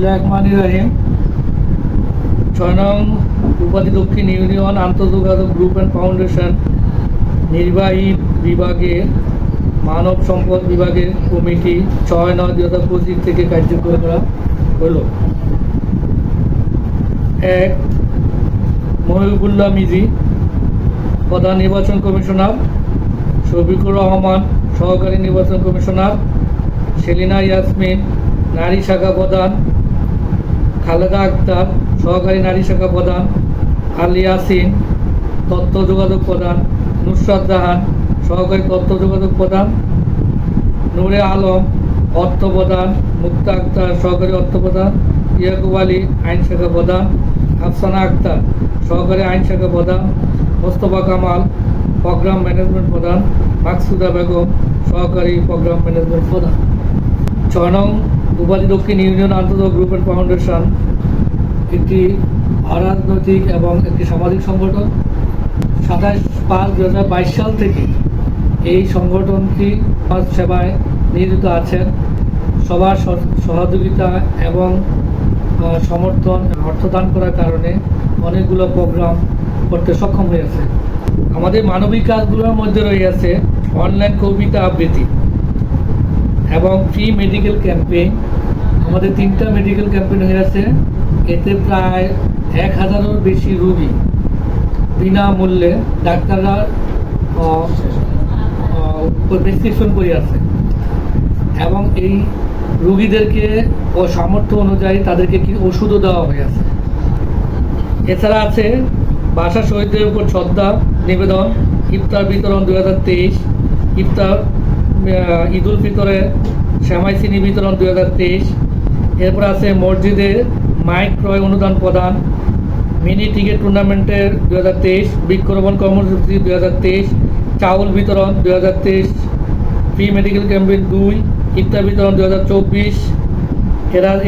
বিসমিল্লাহির রহমানির রহিম। 6 নং উপাধি দক্ষিণ ইউনিয়ন আন্তঃযোগাযোগ গ্রুপ অ্যান্ড ফাউন্ডেশন নির্বাহী বিভাগের মানব সম্পদ বিভাগের কমিটি 6/9/2025 থেকে কার্যকর করা হলো। 1 মহিবুল্লাহ মিজি, প্রধান নির্বাচন কমিশনার; শফিকুর রহমান, সহকারী নির্বাচন কমিশনার; সেলিনা ইয়াসমিন, নারী শাখা প্রধান; খালেদা আক্তার, সহকারী নারী শাখা প্রধান; আলী ইয়াসিন, তথ্য যোগাযোগ প্রধান; নুসরাত জাহান, সহকারী তথ্য যোগাযোগ প্রধান; নূরে আলম, অর্থ প্রধান; মুক্তা আক্তার, সহকারী অর্থ প্রধান; ইয়াকুব আলী, আইন শাখা প্রধান; আফসানা আক্তার, সহকারী আইন শাখা প্রধান; মোস্তফা কামাল, প্রোগ্রাম ম্যানেজমেন্ট প্রধান; মাকসুদা বেগম, সহকারী প্রোগ্রাম ম্যানেজমেন্ট প্রধান। 6 নং উপাধি দক্ষিণ ইউনিয়ন আন্তর্জাতিক গ্রুপ অ্যান্ড ফাউন্ডেশন একটি অরাজনৈতিক এবং একটি সামাজিক সংগঠন। 27/5/2022 সাল থেকে এই সংগঠনটি সমাজ সেবায় নিয়োজিত আছেন। সবার সহযোগিতা এবং সমর্থন, অর্থদান করার কারণে অনেকগুলো প্রোগ্রাম করতে সক্ষম হয়েছে। আমাদের মানবিক কাজগুলোর মধ্যে রয়েছে অনলাইন কবিতা আবৃত্তি এবং ফ্রি মেডিকেল ক্যাম্পেইন। আমাদের 3টা মেডিকেল ক্যাম্পেইন হয়েছে। এতে প্রায় 1000-এরও বেশি রোগী বিনামূল্যে ডাক্তাররা প্রেসক্রিপশন করে আছে এবং এই রোগীদেরকে সামর্থ্য অনুযায়ী তাদেরকে কি ওষুধও দেওয়া হয়েছে। এছাড়া আছে ভাষা শহীদদের উপর শ্রদ্ধা নিবেদন, ইফতার বিতরণ 2023, ইফতার ঈদ উল ফিতরের সেমাই চিনি বিতরণ 2023। এরপর আছে মসজিদে মাইক ক্রয় অনুদান প্রদান, মিনি টিকেট টুর্নামেন্টের 2023, বৃক্ষরোপণ কর্মসূচি 2023, চাউল বিতরণ 2023, ফ্রি মেডিকেল ক্যাম্পেইন 2, ইফতার বিতরণ 2024।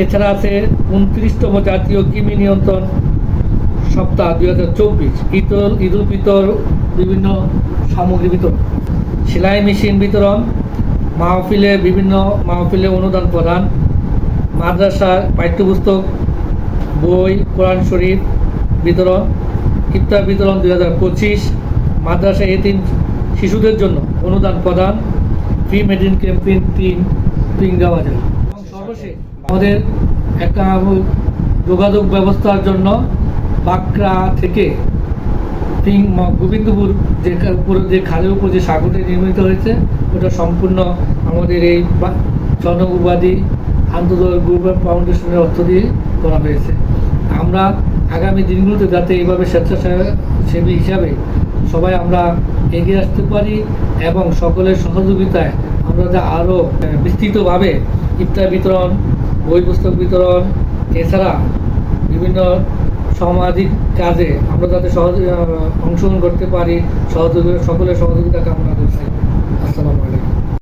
এছাড়া আছে 29তম জাতীয় কৃমি নিয়ন্ত্রণ সপ্তাহ 2024, ঈদ উল ফিতর বিভিন্ন সামগ্রী বিতরণ, সেলাই মেশিন বিতরণ, বিভিন্ন মাহফিলে অনুদান প্রদান, মাদ্রাসার পাঠ্যপুস্তক, বই, কোরআন শরীফ বিতরণ, ইফতার বিতরণ 2025, মাদ্রাসা এতিম শিশুদের জন্য অনুদান প্রদান, ফ্রি মেডিকেল ক্যাম্পেইন 3 পিঙ্গা বাজার। এবং সর্বশেষ আমাদের একটা যোগাযোগ ব্যবস্থার জন্য বাঁকড়া থেকে গোবিন্দপুর যে খালের উপর যে সাগরটি নির্মিত হয়েছে ওটা সম্পূর্ণ আমাদের এই 6 নং উপাধি আন্তর্জাতিক গ্রুপ অ্যান্ড ফাউন্ডেশনের অর্থ দিয়ে করা হয়েছে। আমরা আগামী দিনগুলোতে যাতে এইভাবে স্বেচ্ছাসেবী হিসাবে সবাই আমরা এগিয়ে আসতে পারি এবং সকলের সহযোগিতায় আমরা যা আরও বিস্তৃতভাবে ইফতার বিতরণ, বই পুস্তক বিতরণ, এছাড়া বিভিন্ন সামাজিক কাজে আমরা যাতে অংশগ্রহণ করতে পারি, সকলের সহযোগিতা কামনা করছি। আসসালামু আলাইকুম।